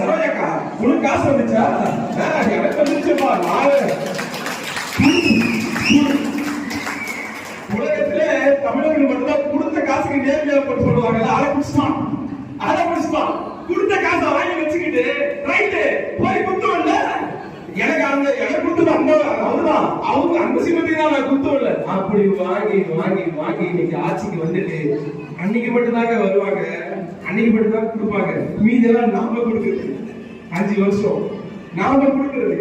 சரோஜாக்கா உனக்கு காசு வந்துச்சா? எனக்கு வந்துச்சுப்பா. உலகத்திலே தமிழர்கள் மட்டும்தான் கொடுத்த காசுக்கு நேர்மையா போட்டு சொல்லுவாங்க. அதை பிடிச்சிட்டான் கொடுத்த காசை வாங்கி வச்சுக்கிட்டு ரைட்டு போய் குத்தம் இல்ல. எனக்கு குத்து அவருதான் அவங்க அந்த சின்னத்தை தான் நான் குத்தம் இல்ல. அப்படி வாங்கி இன்னைக்கு ஆட்சிக்கு வந்துட்டு அன்னைக்கு மட்டும்தாங்க வருவாங்க, அன்னைக்கு மட்டும்தான் கொடுப்பாங்க. மீதெல்லாம் நாம கொடுக்குறது 5 வருஷம் நாம கொடுக்குறது.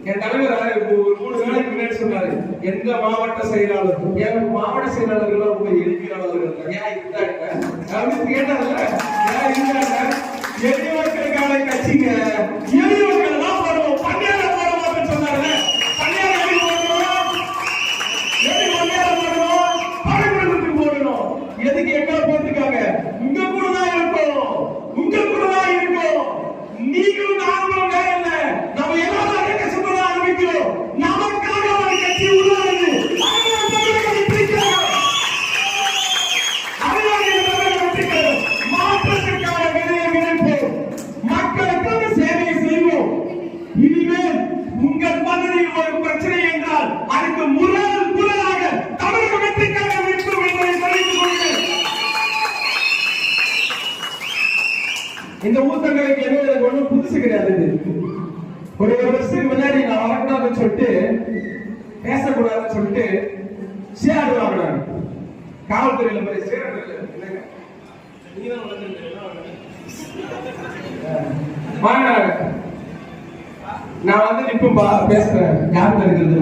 என் தலைவர் ஒரு 3 நாளைக்கு முன்னாடி சொன்னாரு, எந்த மாவட்ட செயலாளர் என் மாவட்ட செயலாளர்கள் ரொம்ப எளிமையாளர்கள் ஏன் கேட்டாங்கல்ல, எளிய மக்களுக்கான கட்சிங்க எளிய மக்கள் தான் போடுவோம், பண்டிகை போட மாட்டேன்னு சொன்னாங்க. எதுக்கு எங்களை போட்டிருக்காங்க? உங்க கூட தான் இருக்கணும். நீங்களும் நாங்களும் வேற இல்ல. நம்ம எல்லாரும் அதே கஷ்டப்பட ஆரம்பிக்கிறோம். நமக்காக ஒரு கட்சி உருவானது. மாற்றத்திற்கான விதையை விதைப்போம், மக்களுக்கான சேவையை செய்வோம். இனிமேல் உங்கள் பகுதியில் ஒரு பிரச்சனை என்றால் அதுக்கு முறையாக தமிழக வெற்றிக்காக நிற்கும் என்பதை தெரிவித்துக் கொள்கிறேன். இந்த ஊத்தங்களுக்கு என்ன ஒண்ணும் புதுசு கிடையாது. ஒரு வருஷத்துக்கு முன்னாடி நான் வரக்கூடாதுன்னு சொல்லிட்டு பேசக்கூடாதுன்னு சொல்லிட்டு ஷேர் வாங்கினாங்க. காவல்துறையில போய் ஷேர் வாங்கினாங்க. நான் வந்து இப்ப பேசுறேன், யாருக்கு இருக்கிறது